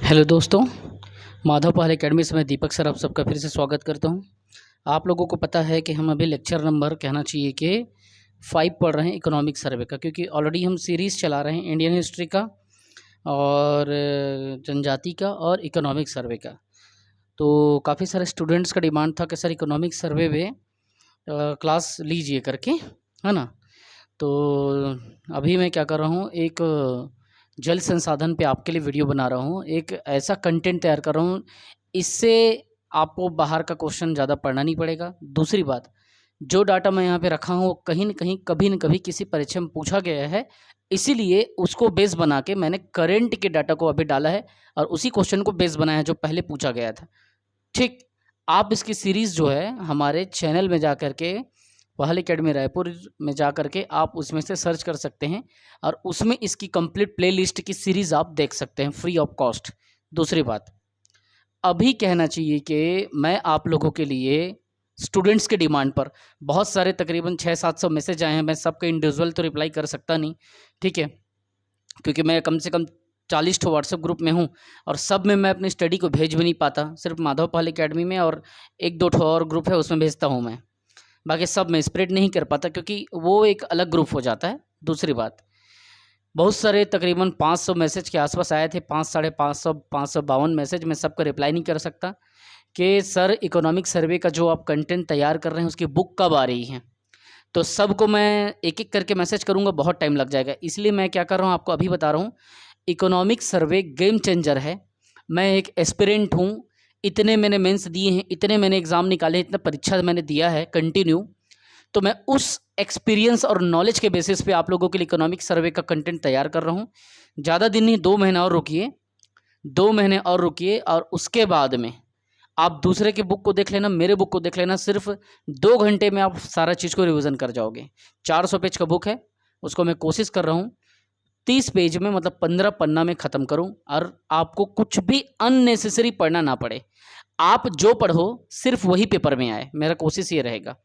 Hello दोस्तों, माधव पहल academy से मैं दीपक सर आप सबका फिर से स्वागत करता हूं। आप लोगों को पता है कि हम अभी लेक्चर नंबर कहना चाहिए कि 5 पढ़ रहे हैं इकोनॉमिक सर्वे का, क्योंकि ऑलरेडी हम सीरीज़ चला रहे हैं इंडियन हिस्ट्री का और जनजाति का और इकोनॉमिक सर्वे का। तो काफ़ी सारे स्टूडेंट्स का डिमांड था कि सर इकोनॉमिक सर्वे में क्लास लीजिए करके, है ना। तो अभी मैं क्या कर रहा हूँ, एक जल संसाधन पे आपके लिए वीडियो बना रहा हूँ, एक ऐसा कंटेंट तैयार कर रहा हूँ, इससे आपको बाहर का क्वेश्चन ज़्यादा पढ़ना नहीं पड़ेगा। दूसरी बात, जो डाटा मैं यहाँ पे रखा हूँ कहीं न कहीं कभी न कभी किसी परीक्षा में पूछा गया है, इसीलिए उसको बेस बना के मैंने करंट के डाटा को अभी डाला है और उसी क्वेश्चन को बेस बनाया है जो पहले पूछा गया था। ठीक, आप इसकी सीरीज़ जो है हमारे चैनल में जा कर के, पहल एकेडमी रायपुर में जा कर के आप उसमें से सर्च कर सकते हैं और उसमें इसकी कंप्लीट प्लेलिस्ट की सीरीज़ आप देख सकते हैं फ्री ऑफ कॉस्ट। दूसरी बात, अभी कहना चाहिए कि मैं आप लोगों के लिए स्टूडेंट्स के डिमांड पर बहुत सारे तकरीबन 600-700 मैसेज आए हैं। मैं सबके इंडिविजुअल तो रिप्लाई कर सकता नहीं, ठीक है, क्योंकि मैं कम से कम 40 ठो व्हाट्सएप ग्रुप में हूँ और सब में मैं अपनी स्टडी को भेज भी नहीं पाता। सिर्फ माधव पहल एकेडमी में और 1-2 ठो और ग्रुप है उसमें भेजता हूँ मैं, बाकी सब में स्प्रेड नहीं कर पाता क्योंकि वो एक अलग ग्रुप हो जाता है। दूसरी बात, बहुत सारे तकरीबन 500 मैसेज के आसपास आए थे, 500-550 552 मैसेज। मैं सबका रिप्लाई नहीं कर सकता कि सर इकोनॉमिक सर्वे का जो आप कंटेंट तैयार कर रहे हैं उसकी बुक कब आ रही है, तो सबको मैं एक एक करके मैसेज करूँगा, बहुत टाइम लग जाएगा। इसलिए मैं क्या कर रहा हूँ आपको अभी बता रहा हूँ, इकोनॉमिक सर्वे गेम चेंजर है। मैं एक एस्पिरेंट हूँ, इतने मैंने मेंस दिए हैं, इतने मैंने एग्ज़ाम निकाले हैं, इतना परीक्षा मैंने दिया है कंटिन्यू, तो मैं उस एक्सपीरियंस और नॉलेज के बेसिस पे आप लोगों के लिए इकोनॉमिक सर्वे का कंटेंट तैयार कर रहा हूँ। ज़्यादा दिन नहीं, 2 महीना और रुकिए, 2 महीने और रुकिए और उसके बाद में आप दूसरे के बुक को देख लेना, मेरे बुक को देख लेना। सिर्फ 2 घंटे में आप सारा चीज़ को रिविज़न कर जाओगे। 400 पेज का बुक है, उसको मैं कोशिश कर रहा हूँ 30 पेज में, मतलब 15 पन्ना में ख़त्म करूं और आपको कुछ भी अननेसेसरी पढ़ना ना पड़े। आप जो पढ़ो सिर्फ वही पेपर में आए, मेरा कोशिश ये रहेगा।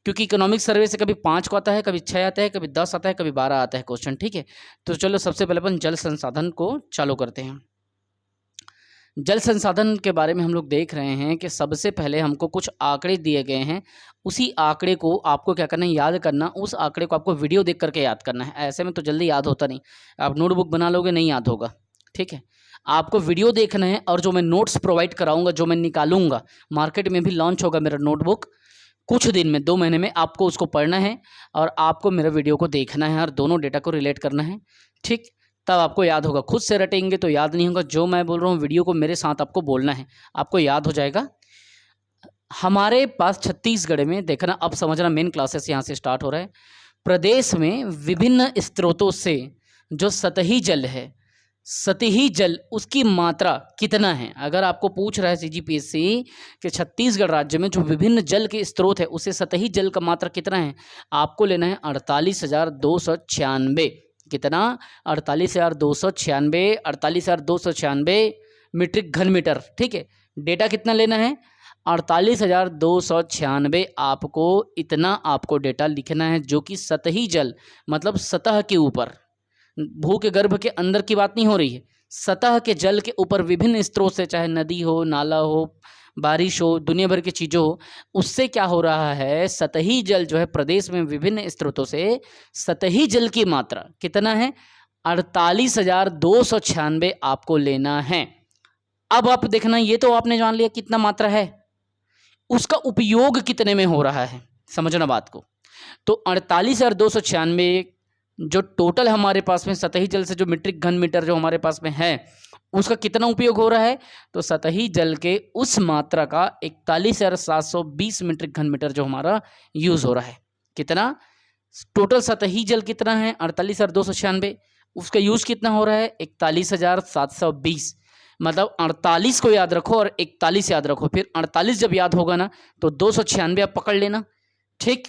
क्योंकि इकोनॉमिक सर्वे से कभी 5 को आता है, कभी 6 आता है, कभी 10 आता है, कभी 12 आता है क्वेश्चन, ठीक है। तो चलो सबसे पहले अपन जल संसाधन को चालू करते हैं। जल संसाधन के बारे में हम लोग देख रहे हैं कि सबसे पहले हमको कुछ आंकड़े दिए गए हैं, उसी आंकड़े को आपको क्या करना है, याद करना। उस आंकड़े को आपको वीडियो देख करके याद करना है, ऐसे में तो जल्दी याद होता नहीं। आप नोटबुक बना लोगे नहीं याद होगा, ठीक है। आपको वीडियो देखना है और जो मैं नोट्स प्रोवाइड कराऊंगा, जो मैं निकालूंगा, मार्केट में भी लॉन्च होगा मेरा नोटबुक कुछ दिन में, 2 महीने में, आपको उसको पढ़ना है और आपको मेरा वीडियो को देखना है और दोनों डेटा को रिलेट करना है, ठीक। तब आपको याद होगा। खुद से रटेंगे तो याद नहीं होगा। जो मैं बोल रहा हूँ वीडियो को मेरे साथ आपको बोलना है, आपको याद हो जाएगा। हमारे पास छत्तीसगढ़ में देखना, अब समझना, मेन क्लासेस यहाँ से स्टार्ट हो रहा है। प्रदेश में विभिन्न स्रोतों से जो सतही जल है, सतही जल उसकी मात्रा कितना है। अगर आपको पूछ रहा है सीजीपीएससी कि छत्तीसगढ़ राज्य में जो विभिन्न जल के स्रोत है उसे सतही जल का मात्रा कितना है, आपको लेना है 48,296। कितना? 48,296, 48,296 मीट्रिक घन मीटर, ठीक है। डेटा कितना लेना है? 48,296। आपको इतना आपको डेटा लिखना है, जो कि सतही जल मतलब सतह के ऊपर, भू के गर्भ के अंदर की बात नहीं हो रही है, सतह के जल के ऊपर विभिन्न स्रोत से, चाहे नदी हो, नाला हो, बारिश हो, दुनिया भर की चीज़ों हो, उससे क्या हो रहा है, सतही जल जो है प्रदेश में विभिन्न स्रोतों से सतही जल की मात्रा कितना है, 48,296 आपको लेना है। अब आप देखना, ये तो आपने जान लिया कितना मात्रा है, उसका उपयोग कितने में हो रहा है, समझना बात को। तो 48,296 जो टोटल हमारे पास में सतही जल से जो मीट्रिक घन मीटर जो हमारे पास में है, उसका कितना उपयोग हो रहा है, तो सतही जल के उस मात्रा का 41,720 मीट्रिक घन मीटर जो हमारा यूज़ हो रहा है। कितना टोटल सतही जल कितना है? 48,296। उसका यूज़ कितना हो रहा है? 41,720। मतलब 48 को याद रखो और 41 याद रखो, फिर 48 जब याद होगा ना तो 296 आप पकड़ लेना, ठीक।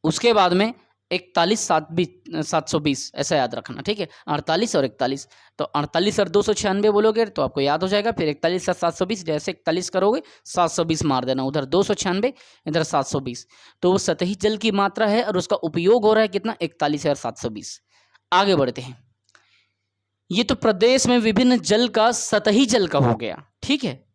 उसके बाद में 41,720 ऐसा याद रखना, ठीक है। 48 और 41, तो 48 और 296 बोलोगे तो आपको याद हो जाएगा। फिर 41,720, जैसे 41 करोगे 720 मार देना, उधर 296 इधर 720। तो वो सतही जल की मात्रा है और उसका उपयोग हो रहा है कितना? 41,720। आगे बढ़ते हैं। ये तो प्रदेश में विभिन्न जल का सतही जल का हो गया, ठीक है।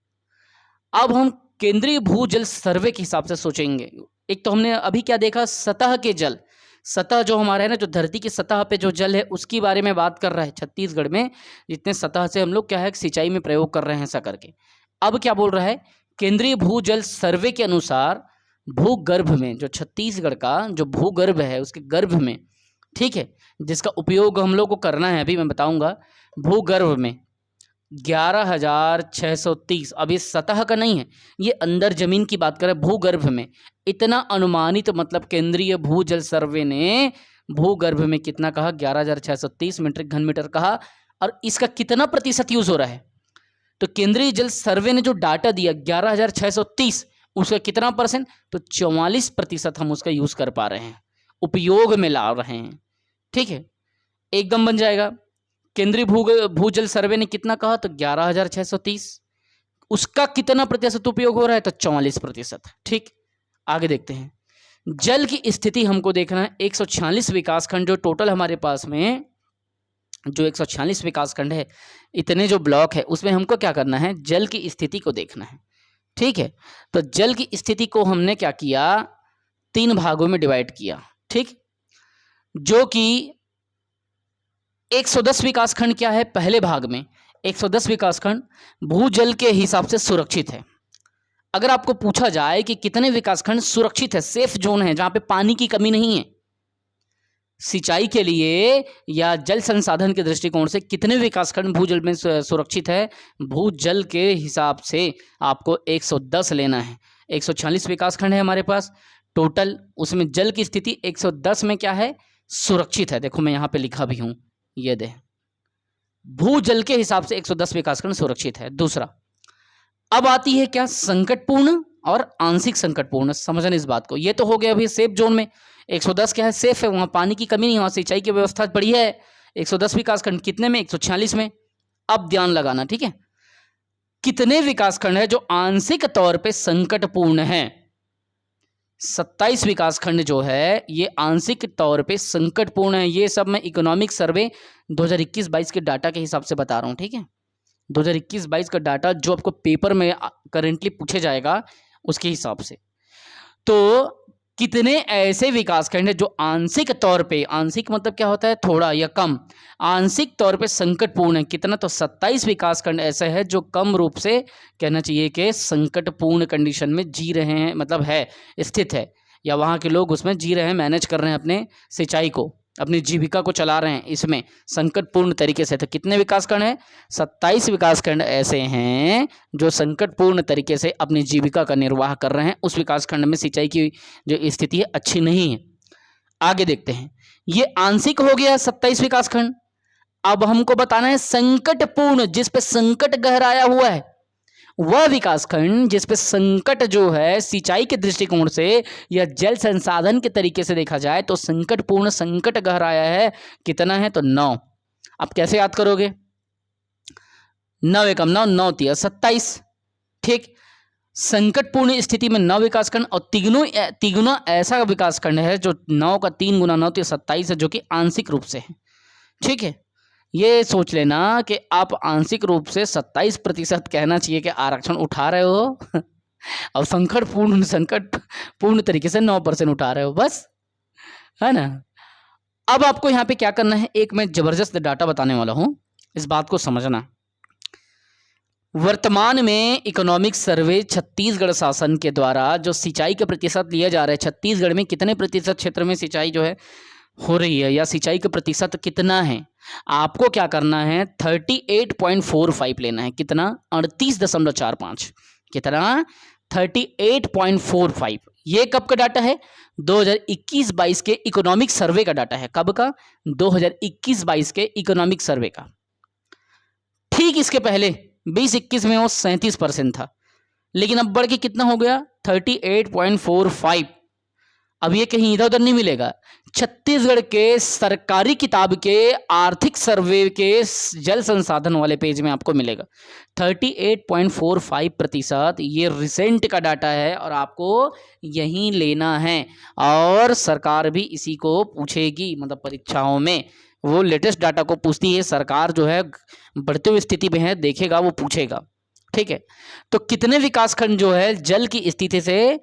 अब हम केंद्रीय भूजल सर्वे के हिसाब से सोचेंगे। एक तो हमने अभी क्या देखा, सतह के जल, सतह जो हमारा है ना, जो धरती की सतह पे जो जल है उसकी बारे में बात कर रहा है। छत्तीसगढ़ में जितने सतह से हम लोग क्या है सिंचाई में प्रयोग कर रहे हैं ऐसा करके। अब क्या बोल रहा है, केंद्रीय भूजल सर्वे के अनुसार भूगर्भ में, जो छत्तीसगढ़ का जो भूगर्भ है उसके गर्भ में, ठीक है, जिसका उपयोग हम लोग को करना है, अभी मैं बताऊंगा। भूगर्भ में 11,630, अब ये सतह का नहीं है, ये अंदर जमीन की बात करें, भूगर्भ में इतना अनुमानित, मतलब केंद्रीय भूजल सर्वे ने भूगर्भ में कितना कहा, 11,630 मीट्रिक घन मीटर कहा। और इसका कितना प्रतिशत यूज हो रहा है, तो केंद्रीय जल सर्वे ने जो डाटा दिया 11,630, उसका कितना परसेंट, तो 44% हम उसका यूज कर पा रहे हैं, उपयोग में ला रहे हैं, ठीक है, एकदम बन जाएगा। केंद्रीय भूजल सर्वे ने कितना कहा, तो 11,630, उसका कितना प्रतिशत उपयोग हो रहा है, तो 44%, ठीक। आगे देखते हैं, जल की स्थिति हमको देखना है। 146 विकासखंड जो टोटल हमारे पास में जो 146 विकासखंड है, इतने जो ब्लॉक है उसमें हमको क्या करना है, जल की स्थिति को देखना है, ठीक है। तो जल की स्थिति को हमने क्या किया, 3 भागों में डिवाइड किया, ठीक, जो कि 110 विकासखंड क्या है, पहले भाग में 110 विकासखंड भूजल के हिसाब से सुरक्षित है। अगर आपको पूछा जाए कि कितने विकासखंड सुरक्षित है, सेफ जोन है, जहां पे पानी की कमी नहीं है, सिंचाई के लिए या जल संसाधन के दृष्टिकोण से कितने विकासखंड भूजल में सुरक्षित है, भूजल के हिसाब से आपको 110 लेना है। 146 विकासखंड है हमारे पास टोटल, उसमें जल की स्थिति 110 में क्या है, सुरक्षित है। देखो मैं यहाँ पे लिखा भी हूं, ये दे, भूजल के हिसाब से 110 विकासखंड सुरक्षित है। दूसरा, अब आती है क्या, संकटपूर्ण और आंशिक संकटपूर्ण। समझना इस बात को, ये तो हो गया अभी सेफ जोन में। 110 क्या है, सेफ है, वहां पानी की कमी नहीं, वहां सिंचाई की व्यवस्था बढ़िया है। 110 विकासखंड कितने में, 146 में। अब ध्यान लगाना, ठीक है, कितने विकासखंड है जो आंशिक तौर पे संकटपूर्ण है। 27 विकासखंड जो है ये आंशिक तौर पे संकटपूर्ण है। ये सब मैं इकोनॉमिक सर्वे 2021-22 के डाटा के हिसाब से बता रहा हूँ, ठीक है। 2021-22 का डाटा जो आपको पेपर में करेंटली पूछे जाएगा उसके हिसाब से। तो कितने ऐसे विकासखंड है जो आंशिक तौर पे, आंशिक मतलब क्या होता है, थोड़ा या कम, आंशिक तौर पे संकटपूर्ण है। कितना, तो 27 विकासखंड ऐसे है जो कम रूप से कहना चाहिए कि संकटपूर्ण कंडीशन में जी रहे हैं, मतलब है, स्थित है, या वहाँ के लोग उसमें जी रहे हैं, मैनेज कर रहे हैं अपने सिंचाई को, अपनी जीविका को चला रहे हैं इसमें संकटपूर्ण तरीके से। तो कितने विकासखंड हैं, 27 विकासखंड ऐसे हैं जो संकटपूर्ण तरीके से अपनी जीविका का निर्वाह कर रहे हैं। उस विकासखंड में सिंचाई की जो स्थिति है अच्छी नहीं है। आगे देखते हैं, ये आंशिक हो गया 27 विकासखंड। अब हमको बताना है संकटपूर्ण, जिस पे संकट गहराया हुआ है, वह विकासखंड जिस पे संकट जो है सिंचाई के दृष्टिकोण से या जल संसाधन के तरीके से देखा जाए तो संकटपूर्ण, संकट गहराया है, कितना है, तो 9। अब कैसे याद करोगे, 9 एकम 9, 9 तिया 27, ठीक। संकटपूर्ण स्थिति में 9 विकासखंड और तिगुना ऐसा विकासखंड है जो 9 का 3 गुना 9 तिया 27 है, जो कि आंशिक रूप से है, ठीक है। ये सोच लेना कि आप आंशिक रूप से 27% कहना चाहिए कि आरक्षण उठा रहे हो और संकटपूर्ण तरीके से 9% उठा रहे हो, बस, है ना। अब आपको यहाँ पे क्या करना है, एक मैं जबरदस्त डाटा बताने वाला हूं, इस बात को समझना। वर्तमान में इकोनॉमिक सर्वे छत्तीसगढ़ शासन के द्वारा जो सिंचाई के प्रतिशत लिया जा रहा है, छत्तीसगढ़ में कितने प्रतिशत क्षेत्र में सिंचाई जो है हो रही है या सिंचाई का प्रतिशत कितना है, आपको क्या करना है, 38.45 लेना है। कितना, 38.45, कितना, 38.45। ये कब का डाटा है, 2021-22 के इकोनॉमिक सर्वे का डाटा है। कब का, 2021-22 के इकोनॉमिक सर्वे का। ठीक इसके पहले 20-21 में वो 37% था, लेकिन अब बढ़ के कितना हो गया, 38.45। अब ये कहीं इधर उधर नहीं मिलेगा, छत्तीसगढ़ के सरकारी किताब के आर्थिक सर्वे के जल संसाधन वाले पेज में आपको मिलेगा। 38.45% ये रिसेंट का डाटा है और आपको यहीं लेना है, और सरकार भी इसी को पूछेगी, मतलब परीक्षाओं में वो लेटेस्ट डाटा को पूछती है। सरकार जो है बढ़ते हुए स्थिति में है, देखेगा वो पूछेगा, ठीक है। तो कितने विकासखंड जो है जल की स्थिति से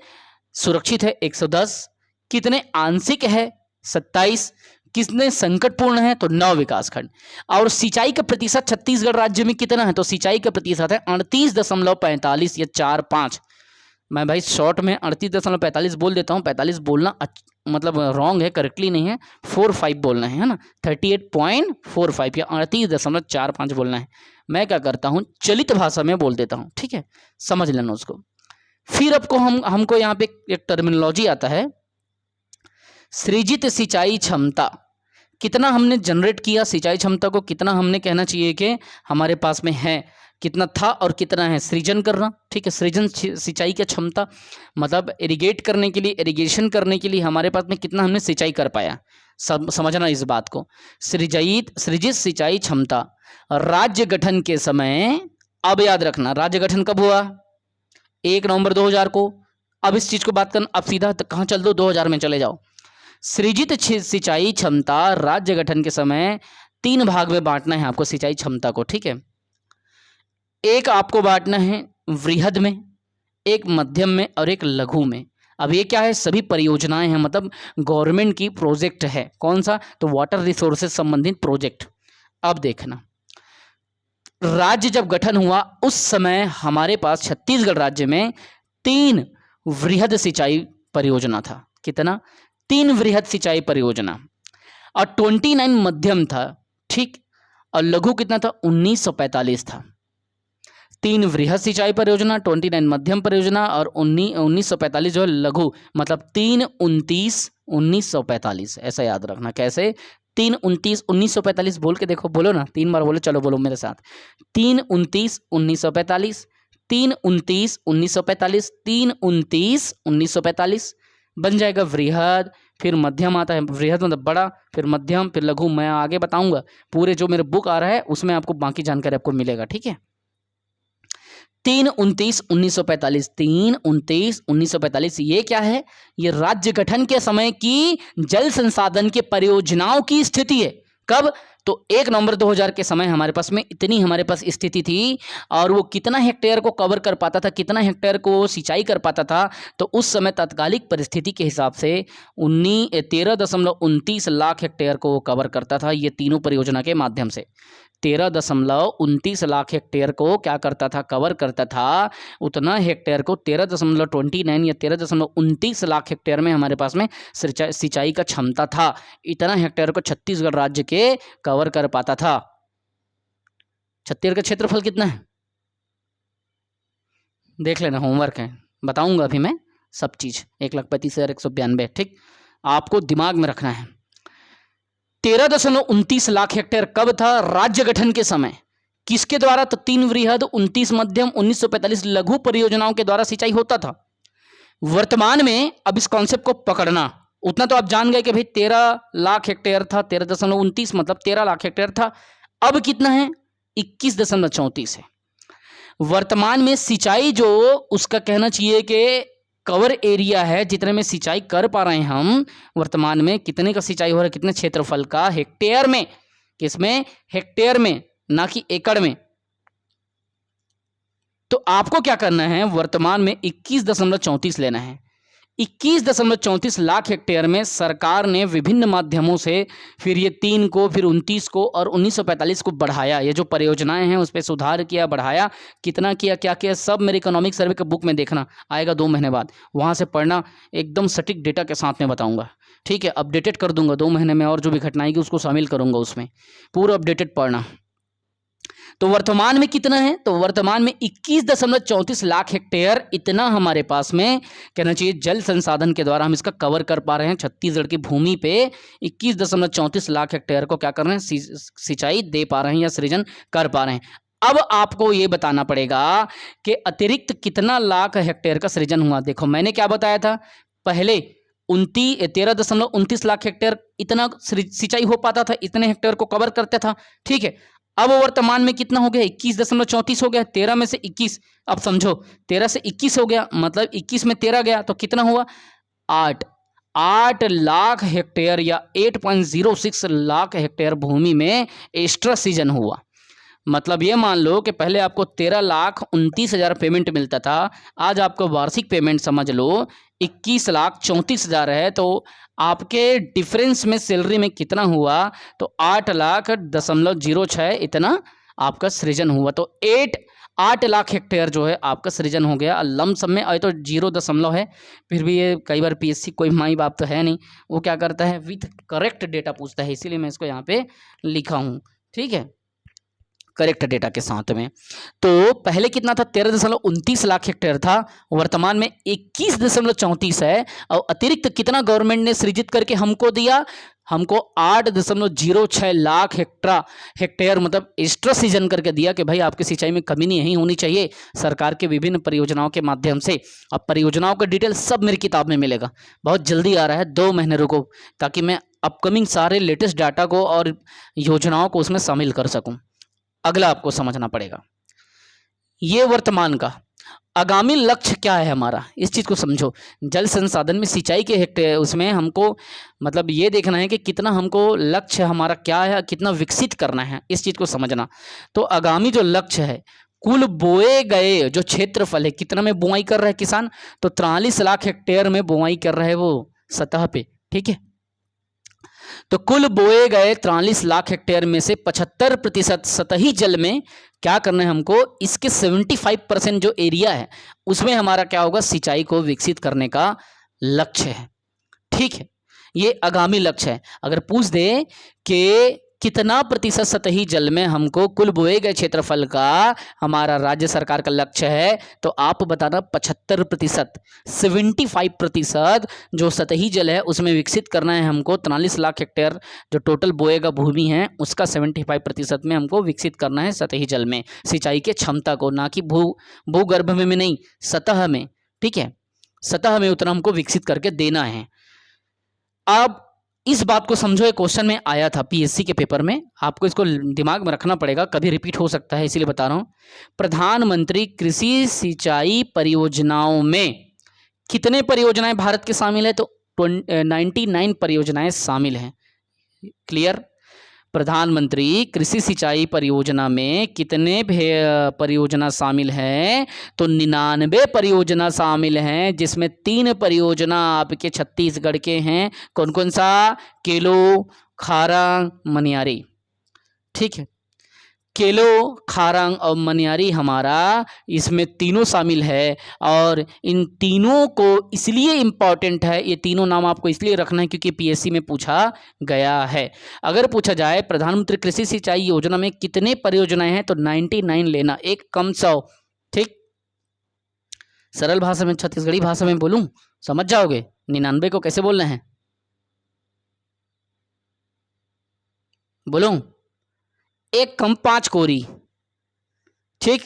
सुरक्षित है 110, कितने आंशिक है 27, कितने संकटपूर्ण है तो 9 विकासखंड। और सिंचाई का प्रतिशत छत्तीसगढ़ राज्य में कितना है तो सिंचाई का प्रतिशत है 38.45 या 45। मैं भाई शॉर्ट में 38.45 बोल देता हूँ, 45 बोलना मतलब रॉन्ग है, करेक्टली नहीं है, 45 बोलना है ना, 38.45 या 38.45 बोलना है। मैं क्या करता हूँ चलित भाषा में बोल देता हूँ, ठीक है, समझ लेना उसको। फिर आपको हमको यहाँ पे एक टर्मिनोलॉजी आता है, सृजित सिंचाई क्षमता। कितना हमने जनरेट किया सिंचाई क्षमता को, कितना हमने कहना चाहिए कि हमारे पास में है, कितना था और कितना है सृजन करना, ठीक है। सृजन सिंचाई की क्षमता मतलब इरिगेट करने के लिए, इरिगेशन करने के लिए हमारे पास में कितना हमने सिंचाई कर पाया, समझना इस बात को। सृजित सिंचाई क्षमता राज्य गठन के समय, अब याद रखना राज्य गठन कब हुआ 1 नवंबर 2000 को। अब इस चीज को बात करना, अब सीधा कहाँ चल दो 2000 में चले जाओ। सृजित सिंचाई क्षमता राज्य गठन के समय 3 भाग में बांटना है आपको सिंचाई क्षमता को, ठीक है। एक आपको बांटना है वृहद में, एक मध्यम में और एक लघु में। अब ये क्या है, सभी परियोजनाएं हैं, मतलब गवर्नमेंट की प्रोजेक्ट है। कौन सा तो वाटर रिसोर्सेज संबंधित प्रोजेक्ट। अब देखना राज्य जब गठन हुआ उस समय हमारे पास छत्तीसगढ़ राज्य में 3 वृहद सिंचाई परियोजना था। कितना 3 वृहद सिंचाई परियोजना और 29 मध्यम था, ठीक। और लघु कितना था 1945 था। 3 वृहद सिंचाई परियोजना, 29 मध्यम परियोजना और 1945 जो है लघु, मतलब 3-29-1945। ऐसा याद रखना। कैसे 3-29-1945 बोल के देखो, बोलो ना 3 बार बोलो, चलो बोलो मेरे साथ 3-29-1945, 3-29-1945, 3-29-1945 बन जाएगा वृहद। फिर मध्यम आता है, वृहद मतलब बड़ा, फिर मध्यम, फिर लघु। मैं आगे बताऊंगा, पूरे जो मेरे बुक आ रहा है उसमें आपको बाकी जानकारी आपको मिलेगा, ठीक है। 3-29-1945, 3-29-1945 ये क्या है, ये राज्य गठन के समय की जल संसाधन के परियोजनाओं की स्थिति है। कब तो 1 नवंबर 2000 के समय हमारे पास में इतनी हमारे पास स्थिति थी। और वो कितना हेक्टेयर को कवर कर पाता था, कितना हेक्टेयर को सिंचाई कर पाता था, तो उस समय तात्कालिक परिस्थिति के हिसाब से 13.29 लाख हेक्टेयर को वो कवर करता था। ये तीनों परियोजना के माध्यम से 13.29 लाख हेक्टेयर को क्या करता था, कवर करता था। उतना हेक्टेयर को 13.29 या 13.29 लाख हेक्टेयर में हमारे पास में सिंचाई का क्षमता था। इतना हेक्टेयर को छत्तीसगढ़ राज्य के कवर कर पाता था। छत्तीसगढ़ का क्षेत्रफल कितना है देख लेना, होमवर्क है, बताऊंगा अभी मैं सब चीज। 1,35,192, ठीक, आपको दिमाग में रखना है। 13.29 लाख हेक्टेयर कब था राज्य गठन के समय, किसके द्वारा, तो 3 वृहद, 29 मध्यम, 1945 लघु परियोजनाओं के द्वारा सिंचाई होता था। वर्तमान में अब इस कॉन्सेप्ट को पकड़ना, उतना तो आप जान गए कि भाई 13 लाख हेक्टेयर था, 13.29 मतलब 13 लाख हेक्टेयर था। अब कितना है 21.34 है। वर्तमान में सिंचाई जो उसका कहना चाहिए कि कवर एरिया है, जितने में सिंचाई कर पा रहे हैं हम, वर्तमान में कितने का सिंचाई हो रहा है, कितने क्षेत्रफल का, हेक्टेयर में, किसमें हेक्टेयर में, ना कि एकड़ में। तो आपको क्या करना है, वर्तमान में 21.34 लेना है। 21.34 लाख हेक्टेयर में सरकार ने विभिन्न माध्यमों से फिर ये 3 को, फिर 29 को और 1945 को बढ़ाया। ये जो परियोजनाएं हैं उस पर सुधार किया, बढ़ाया, कितना किया, क्या किया, सब मेरे इकोनॉमिक सर्वे के बुक में देखना आएगा 2 महीने बाद, वहाँ से पढ़ना, एकदम सटीक डेटा के साथ में बताऊंगा, ठीक है। अपडेटेड कर दूंगा 2 महीने में, और जो भी घटना आएगी उसको शामिल करूंगा उसमें, पूरा अपडेटेड पढ़ना। तो वर्तमान में कितना है, तो वर्तमान में 21.34 लाख हेक्टेयर इतना हमारे पास में कहना चाहिए जल संसाधन के द्वारा हम इसका कवर कर पा रहे हैं। छत्तीसगढ़ की भूमि पे 21.34 लाख हेक्टेयर को क्या कर रहे हैं, सिंचाई दे पा रहे हैं या सृजन कर पा रहे हैं। अब आपको ये बताना पड़ेगा कि अतिरिक्त कितना लाख हेक्टेयर का सृजन हुआ। देखो मैंने क्या बताया था पहले, 13.29 लाख हेक्टेयर इतना सिंचाई हो पाता था, इतने हेक्टेयर को कवर करता था, ठीक है। अब वर्तमान में कितना हो गया, 21.34 हो गया, 13 में से 21, अब समझो 13 से 21 हो गया, मतलब 21 में 13 गया तो कितना हुआ 8। 8 लाख हेक्टेयर या 8.06 लाख हेक्टेयर भूमि में एक्स्ट्रा सीजन हुआ। मतलब ये मान लो कि पहले आपको 13,29,000 पेमेंट मिलता था, आज आपको वार्षिक पेमेंट समझ लो 21,34,000 है। तो आपके डिफरेंस में सैलरी में कितना हुआ, तो 8,06,000 इतना आपका सृजन हुआ। तो 8 लाख हेक्टेयर जो है आपका सृजन हो गया। लमसम में आए तो 0 है, फिर भी ये कई बार पीएससी कोई माई बाप तो है नहीं, वो क्या करता है विथ करेक्ट डेटा पूछता है, इसीलिए मैं इसको यहाँ पे लिखा हूँ। ठीक है, करेक्ट डेटा के साथ में। तो पहले कितना था, 13.29 लाख हेक्टेयर था, वर्तमान में 21.34 है। और अतिरिक्त कितना गवर्नमेंट ने सृजित करके हमको दिया, हमको 8.06 लाख हेक्टेयर मतलब एक्स्ट्रा सीजन करके दिया कि भाई आपकी सिंचाई में कमी नहीं होनी चाहिए सरकार के विभिन्न परियोजनाओं के माध्यम से। अब परियोजनाओं का डिटेल सब मेरी किताब में मिलेगा, बहुत जल्दी आ रहा है, 2 महीने रुको, ताकि मैं अपकमिंग सारे लेटेस्ट डाटा को और योजनाओं को उसमें शामिल कर सकूं। अगला आपको समझना पड़ेगा, ये वर्तमान का आगामी लक्ष्य क्या है हमारा, इस चीज़ को समझो। जल संसाधन में सिंचाई के हेक्टेयर उसमें हमको मतलब ये देखना है कि कितना हमको लक्ष्य हमारा क्या है, कितना विकसित करना है, इस चीज़ को समझना। तो आगामी जो लक्ष्य है, कुल बोए गए जो क्षेत्रफल है, कितना में बुआई कर रहा है किसान, तो 43 लाख हेक्टेयर में बुआई कर रहा है वो सतह पे। ठीक है, तो कुल बोए गए 43 लाख हेक्टेयर में से 75% सतही जल में क्या करना है हमको, इसके 75% जो एरिया है उसमें हमारा क्या होगा, सिंचाई को विकसित करने का लक्ष्य है। ठीक है, ये आगामी लक्ष्य है। अगर पूछ दे कि कितना प्रतिशत सतही जल में हमको कुल बोए गए क्षेत्रफल का हमारा राज्य सरकार का लक्ष्य है, तो आप बताना 75%, 75% जो सतही जल है उसमें विकसित करना है हमको। 43 लाख हेक्टेयर जो टोटल बोएगा भूमि है उसका 75% में हमको विकसित करना है सतही जल में सिंचाई के क्षमता को, ना कि भूगर्भ में नहीं, सतह में। ठीक है, सतह में उतना हमको विकसित करके देना है। अब इस बात को समझो, एक क्वेश्चन में आया था पीएससी के पेपर में, आपको इसको दिमाग में रखना पड़ेगा, कभी रिपीट हो सकता है, इसीलिए बता रहा हूं। प्रधानमंत्री कृषि सिंचाई परियोजनाओं में कितने परियोजनाएं भारत के शामिल है, तो 99 परियोजनाएं शामिल हैं। क्लियर, प्रधानमंत्री कृषि सिंचाई परियोजना में कितने परियोजना शामिल हैं, तो 99 परियोजना शामिल हैं, जिसमें 3 परियोजना आपके छत्तीसगढ़ के हैं। कौन कौन सा, केलो, खारांग, मनियारी। ठीक है, केलो, खारांग और मनियारी हमारा इसमें तीनों शामिल है। और इन तीनों को इसलिए इम्पॉर्टेंट है, ये तीनों नाम आपको इसलिए रखना है क्योंकि पीएससी में पूछा गया है। अगर पूछा जाए प्रधानमंत्री कृषि सिंचाई योजना में कितने परियोजनाएं हैं, तो 99 लेना, एक कम 100। ठीक, सरल भाषा में, छत्तीसगढ़ी भाषा में बोलूं समझ जाओगे। 99 को कैसे बोलना है, बोलूं, एक कम 5 कोरी। ठीक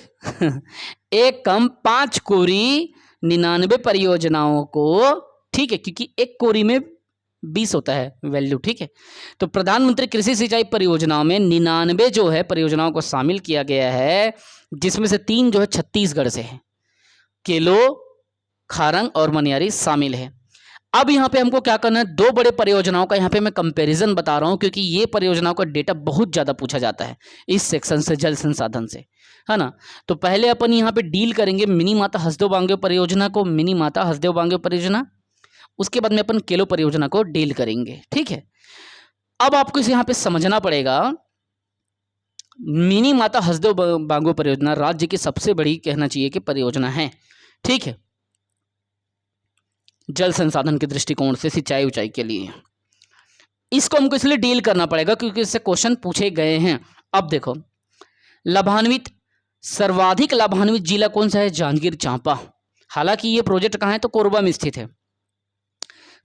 एक कम 5 कोरी 99 परियोजनाओं को। ठीक है, क्योंकि एक कोरी में 20 होता है वैल्यू। ठीक है, तो प्रधानमंत्री कृषि सिंचाई परियोजनाओं में 99 जो है परियोजनाओं को शामिल किया गया है, जिसमें से 3 जो है छत्तीसगढ़ से है, केलो, खारंग और मनियारी शामिल है। अब यहाँ पे हमको क्या करना है, 2 बड़े परियोजनाओं का यहाँ पे मैं कंपैरिजन बता रहा हूँ, क्योंकि ये परियोजनाओं का डेटा बहुत ज़्यादा पूछा जाता है इस सेक्शन से, जल संसाधन से, है ना। तो पहले अपन यहाँ पे डील करेंगे मिनी माता हसदेव बांगे परियोजना को, मिनी माता हसदेव बांगे परियोजना, उसके बाद में अपन केलो परियोजना को डील करेंगे। ठीक है, अब आपको इसे यहाँ पे समझना पड़ेगा, मिनी माता हसदेव बांगे परियोजना राज्य की सबसे बड़ी कहना चाहिए कि परियोजना है। ठीक है, जल संसाधन के दृष्टिकोण से सिंचाई उचाई के लिए इसको हमको इसलिए डील करना पड़ेगा क्योंकि इससे क्वेश्चन पूछे गए हैं। अब देखो, लाभान्वित, सर्वाधिक लाभान्वित जिला कौन सा है, जांजगीर चांपा। हालांकि ये प्रोजेक्ट कहाँ है, तो कोरबा में स्थित है,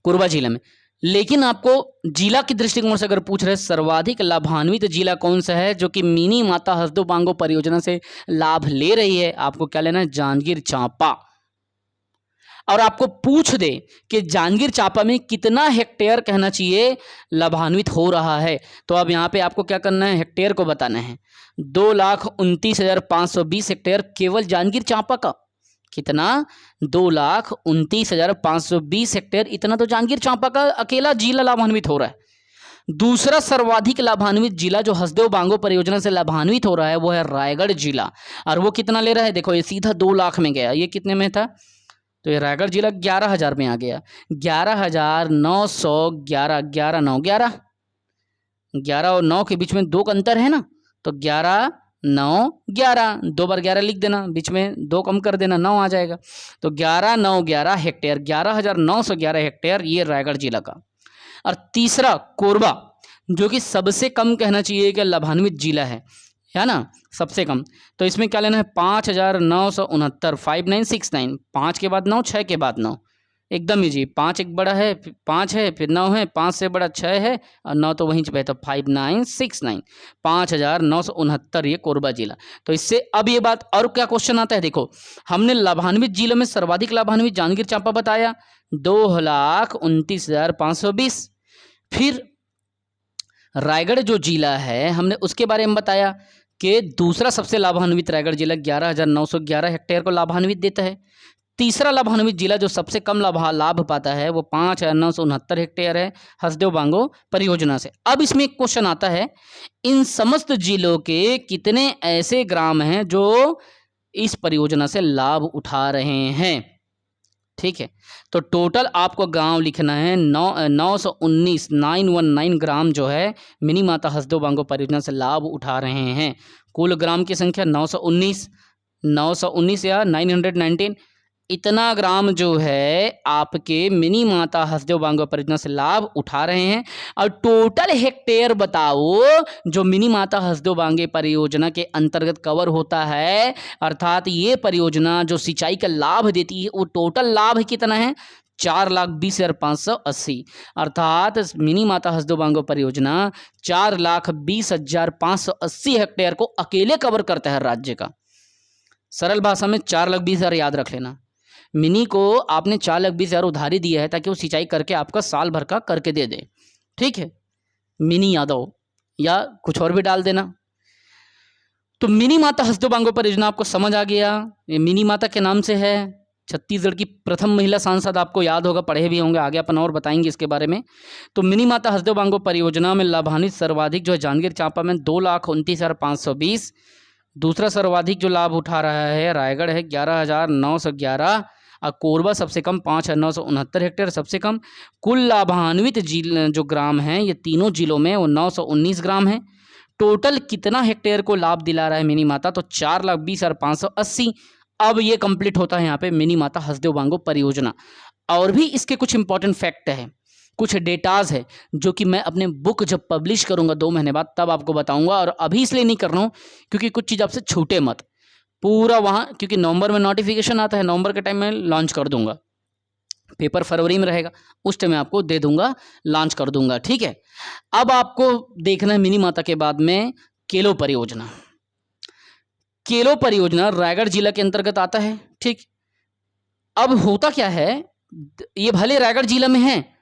कोरबा जिला में। लेकिन आपको जिला के दृष्टिकोण से अगर पूछ रहे सर्वाधिक लाभान्वित जिला कौन सा है जो कि मिनी माता हसदेव बांगे परियोजना से लाभ ले रही है, आपको क्या लेना है, जांजगीर चांपा। और आपको पूछ दे कि जांजगीर चांपा में कितना हेक्टेयर कहना चाहिए लाभान्वित हो रहा है, तो अब यहाँ पे आपको क्या करना है, हेक्टेयर को बताना है। 2,29,520 हेक्टेयर केवल जांजगीर चांपा का, कितना? 2,29,520 हेक्टेयर। इतना तो जांजगीर चांपा का अकेला जिला लाभान्वित हो रहा है। दूसरा सर्वाधिक लाभान्वित जिला जो हसदेव बांगो परियोजना से लाभान्वित हो रहा है वो है रायगढ़ जिला। और वो कितना ले रहा है? देखो ये सीधा 2 लाख में गया, ये कितने में था? तो ये रायगढ़ जिला 11,000 में आ गया। 11,911, 11 9 11, 11 और 9 के बीच में 2 का अंतर है ना, तो 11 9 11, 2 बार 11 लिख देना, बीच में 2 कम कर देना, 9 आ जाएगा। तो 11 9 11 हेक्टेयर, 11,911 हेक्टेयर ये रायगढ़ जिला का। और तीसरा कोरबा, जो कि सबसे कम कहना चाहिए कि लाभान्वित जिला है ना, सबसे कम। तो इसमें क्या लेना है? 5,969, 5969, 5 के बाद 9, 6 के बाद 9, एकदम इजी। 5 एक बड़ा है, 5 है, फिर 9 है, 5 से बड़ा 6 है और 9 तो वहीं पे, तो 5969, 5,969 ये कोरबा जिला। तो इससे अब ये बात और क्या क्वेश्चन आता है, देखो हमने लाभान्वित जिलों में सर्वाधिक लाभान्वित जांजगीर चांपा बताया 2,29,520। फिर रायगढ़ जो जिला है हमने उसके बारे में बताया कि दूसरा सबसे लाभान्वित रायगढ़ जिला 11,911 हेक्टेयर को लाभान्वित देता है। तीसरा लाभान्वित जिला जो सबसे कम लाभ पाता है वो 5,969 हेक्टेयर है हसदेव बांगो परियोजना से। अब इसमें एक क्वेश्चन आता है, इन समस्त जिलों के कितने ऐसे ग्राम हैं जो इस परियोजना से लाभ उठा रहे हैं? ठीक है, तो टोटल आपको गांव लिखना है 919 ग्राम जो है मिनी माता हसदेव बांगो परियोजना से लाभ उठा रहे हैं। कुल ग्राम की संख्या 919 या 919, इतना ग्राम जो है आपके मिनी माता हसदेव बांगो परियोजना से लाभ उठा रहे हैं। और टोटल हेक्टेयर बताओ जो मिनी माता हसदेव बांगे परियोजना के अंतर्गत कवर होता है, अर्थात ये परियोजना जो सिंचाई का लाभ देती है वो टोटल लाभ कितना है? 4,20,580। अर्थात मिनी माता हसदेव बांगो परियोजना 4,20,580 हेक्टेयर को अकेले कवर करता है राज्य का। सरल भाषा में 4,20,000 याद रख लेना। मिनी को आपने 4,20,000 उधारी दिया है ताकि वो सिंचाई करके आपका साल भर का करके दे दे, ठीक है, मिनी यादव या कुछ और भी डाल देना। तो मिनी माता हसदेव बांगो परियोजना आपको समझ आ गया, ये मिनी माता के नाम से है। छत्तीसगढ़ की प्रथम महिला सांसद, आपको याद होगा, पढ़े भी होंगे, आगे अपन और बताएंगे इसके बारे में। तो मिनी माता हसदेव बांगो परियोजना में लाभान्वित सर्वाधिक जो है जांजगीर चांपा में 2,29,520। दूसरा सर्वाधिक जो लाभ उठा रहा है रायगढ़ है 11,911 और कोरबा सबसे कम 5,969 हेक्टेयर सबसे कम। कुल लाभान्वित जो ग्राम हैं ये तीनों जिलों में वो 919 ग्राम हैं। टोटल कितना हेक्टेयर को लाभ दिला रहा है मिनी माता? तो 4,20,580। अब ये कंप्लीट होता है यहाँ पे मिनी माता हसदेव बांगो परियोजना। और भी इसके कुछ इंपॉर्टेंट फैक्ट है, कुछ डेटाज है जो कि मैं अपने बुक जब पब्लिश करूंगा 2 महीने बाद तब आपको बताऊंगा। और अभी इसलिए नहीं कर रहा हूँ क्योंकि कुछ चीज़ आपसे छूटे मत, पूरा वहाँ, क्योंकि नवंबर में नोटिफिकेशन आता है, नवंबर के टाइम में लॉन्च कर दूंगा। पेपर फरवरी में रहेगा, उस टाइम मैं आपको दे दूंगा, लॉन्च कर दूंगा, ठीक है। अब आपको देखना है मिनी माता के बाद में केलो परियोजना। केलो परियोजना रायगढ़ जिला के अंतर्गत आता है, ठीक। अब होता क्या है, ये भले रायगढ़ जिला में है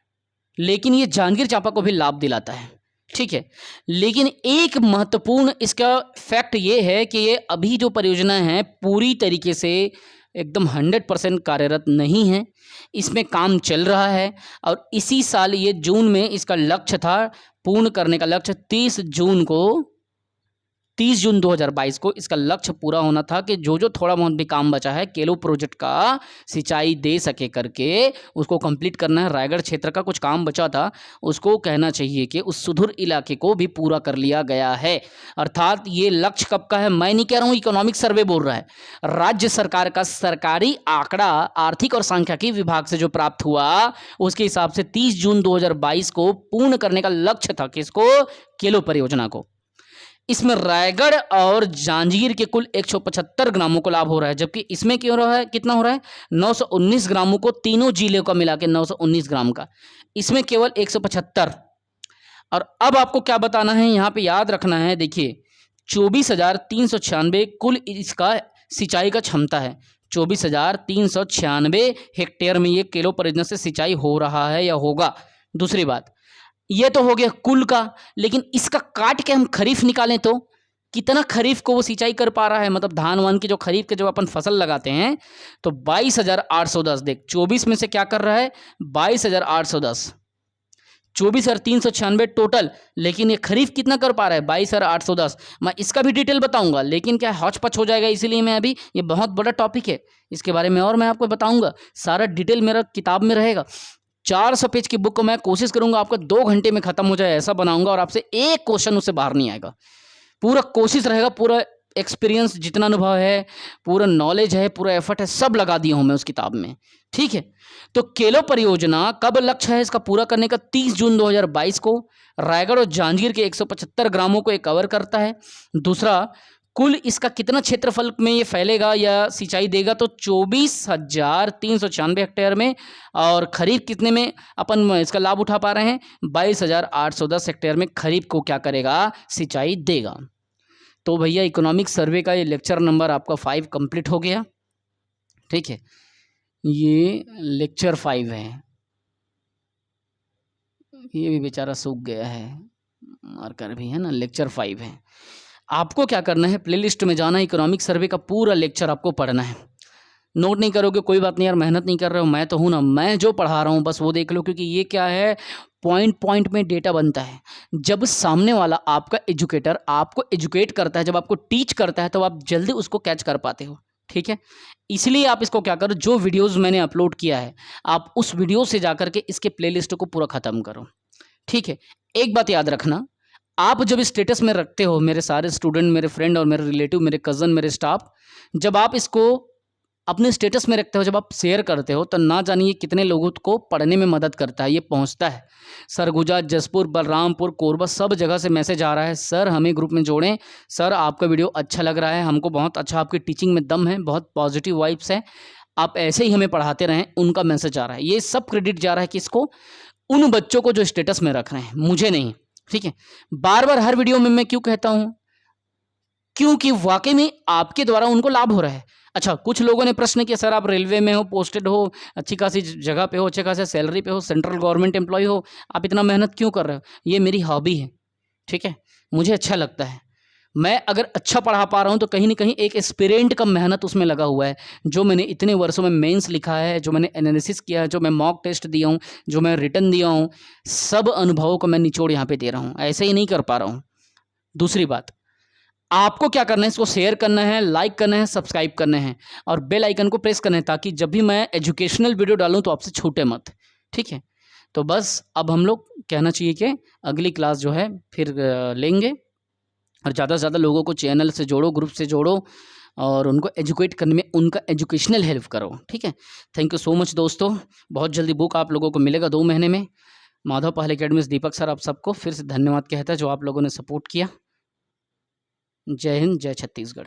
लेकिन ये जांजगीर चांपा को भी लाभ दिलाता है, ठीक है। लेकिन एक महत्वपूर्ण इसका फैक्ट ये है कि ये अभी जो परियोजना है पूरी तरीके से एकदम 100% कार्यरत नहीं है, इसमें काम चल रहा है। और इसी साल ये जून में इसका लक्ष्य था, पूर्ण करने का लक्ष्य 30 जून 2022 को इसका लक्ष्य पूरा होना था कि जो थोड़ा बहुत भी काम बचा है केलो प्रोजेक्ट का सिंचाई दे सके करके उसको कंप्लीट करना है। रायगढ़ क्षेत्र का कुछ काम बचा था, उसको कहना चाहिए कि उस सुदूर इलाके को भी पूरा कर लिया गया है। अर्थात ये लक्ष्य कब का है, मैं नहीं कह रहा हूँ, इकोनॉमिक सर्वे बोल रहा है। राज्य सरकार का सरकारी आंकड़ा आर्थिक और सांख्यिकी विभाग से जो प्राप्त हुआ उसके हिसाब से 30 जून 2022 को पूर्ण करने का लक्ष्य था किसको? केलो परियोजना को। इसमें रायगढ़ और जांजगीर के कुल 175 ग्रामों को लाभ हो रहा है, जबकि इसमें क्यों रहा है, कितना हो रहा है? 919 ग्रामों को, तीनों जिले का मिला के 919 ग्राम का, इसमें केवल 175। और अब आपको क्या बताना है, यहाँ पे याद रखना है, देखिए 24,396 कुल इसका सिंचाई का क्षमता है। 24,396 हेक्टेयर में ये केलो परियोजना से सिंचाई हो रहा है या होगा। दूसरी बात, ये तो हो गया कुल का, लेकिन इसका काट के हम खरीफ निकालें तो कितना खरीफ को वो सिंचाई कर पा रहा है, मतलब धान वान की जो खरीफ के जब अपन फसल लगाते हैं तो 22,810। देख 24 में से क्या कर रहा है, 22,810, 24,396 टोटल, लेकिन ये खरीफ कितना कर पा रहा है, 22,810। मैं इसका भी डिटेल बताऊंगा, लेकिन क्या हौच पच हो जाएगा, इसीलिए मैं अभी, ये बहुत बड़ा टॉपिक है, इसके बारे में और मैं आपको बताऊंगा, सारा डिटेल मेरा किताब में रहेगा। 400 पेज की बुक को मैं कोशिश करूंगा आपका 2 घंटे में खत्म हो जाए ऐसा बनाऊंगा, और आपसे एक क्वेश्चन उससे बाहर नहीं आएगा। पूरा कोशिश रहेगा, पूरा एक्सपीरियंस, जितना अनुभव है, पूरा नॉलेज है, पूरा एफर्ट है, सब लगा दिया हूं मैं उस किताब में। ठीक है, तो केलो परियोजना कब लक्ष्य है इसका पूरा करने का, 30 जून 2022 को। रायगढ़ और जांजगीर के 175 ग्रामों को ये कवर करता है। दूसरा, कुल इसका कितना क्षेत्रफल में ये फैलेगा या सिंचाई देगा, तो 24,396 हेक्टेयर में, और खरीफ कितने में अपन इसका लाभ उठा पा रहे हैं, 22,810 हेक्टेयर में खरीफ को क्या करेगा, सिंचाई देगा। तो भैया इकोनॉमिक सर्वे का ये लेक्चर नंबर आपका 5 कंप्लीट हो गया। ठीक है, ये लेक्चर 5 है, ये भी बेचारा सूख गया है, मार्कर भी है ना, लेक्चर 5 है। आपको क्या करना है, प्लेलिस्ट में जाना है, इकोनॉमिक सर्वे का पूरा लेक्चर आपको पढ़ना है। नोट नहीं करोगे कोई बात नहीं यार, मेहनत नहीं कर रहे हो, मैं तो हूँ ना, मैं जो पढ़ा रहा हूँ बस वो देख लो, क्योंकि ये क्या है, पॉइंट पॉइंट में डेटा बनता है। जब सामने वाला आपका एजुकेटर आपको एजुकेट करता है, जब आपको टीच करता है, तो आप जल्दी उसको कैच कर पाते हो। ठीक है, इसलिए आप इसको क्या करो, जो वीडियोस मैंने अपलोड किया है आप उस वीडियो से जाकर के इसके प्लेलिस्ट को पूरा ख़त्म करो। ठीक है, एक बात याद रखना, आप जब स्टेटस में रखते हो, मेरे सारे स्टूडेंट, मेरे फ्रेंड और मेरे रिलेटिव, मेरे कज़न, मेरे स्टाफ, जब आप इसको अपने स्टेटस में रखते हो, जब आप शेयर करते हो, तो ना जानिए कितने लोगों को पढ़ने में मदद करता है, ये पहुंचता है। सरगुजा, जसपुर, बलरामपुर, कोरबा, सब जगह से मैसेज आ रहा है, सर हमें ग्रुप में जोड़ें, सर आपका वीडियो अच्छा लग रहा है, हमको बहुत अच्छा, आपकी टीचिंग में दम है, बहुत पॉजिटिव वाइब्स है, आप ऐसे ही हमें पढ़ाते रहें, उनका मैसेज आ रहा है। ये सब क्रेडिट जा रहा है किसको, उन बच्चों को जो स्टेटस में रख रहे हैं, मुझे नहीं। ठीक है, बार बार हर वीडियो में मैं क्यों कहता हूँ, क्योंकि वाकई में आपके द्वारा उनको लाभ हो रहा है। अच्छा, कुछ लोगों ने प्रश्न किया, सर आप रेलवे में हो, पोस्टेड हो, अच्छी खासी जगह पे हो, अच्छे खासे सैलरी पे हो, सेंट्रल गवर्नमेंट एम्प्लॉय हो, आप इतना मेहनत क्यों कर रहे हो। ये मेरी हॉबी है। ठीक है, मुझे अच्छा लगता है। मैं अगर अच्छा पढ़ा पा रहा हूँ तो कहीं ना कहीं एक एस्पिरेंट का मेहनत उसमें लगा हुआ है, जो मैंने इतने वर्षों में मेंस लिखा है, जो मैंने एनालिसिस किया है, जो मैं मॉक टेस्ट दिया हूँ, जो मैं रिटर्न दिया हूँ, सब अनुभवों को मैं निचोड़ यहाँ पे दे रहा हूँ, ऐसे ही नहीं कर पा रहा हूँ। दूसरी बात, आपको क्या करना है, इसको शेयर करना है, लाइक करना है, सब्सक्राइब करना है, और बेल आइकन को प्रेस करना है, ताकि जब भी मैं एजुकेशनल वीडियो डालूं तो आपसे छूटे मत। ठीक है, तो बस अब हम लोग कहना चाहिए कि अगली क्लास जो है फिर लेंगे, और ज़्यादा से ज़्यादा लोगों को चैनल से जोड़ो, ग्रुप से जोड़ो, और उनको एजुकेट करने में उनका एजुकेशनल हेल्प करो। ठीक है, थैंक यू सो मच दोस्तों। बहुत जल्दी बुक आप लोगों को मिलेगा 2 महीने में। माधव पहल अकेडमी से दीपक सर आप सबको फिर से धन्यवाद कहता है, जो आप लोगों ने सपोर्ट किया। जय हिंद, जय छत्तीसगढ़।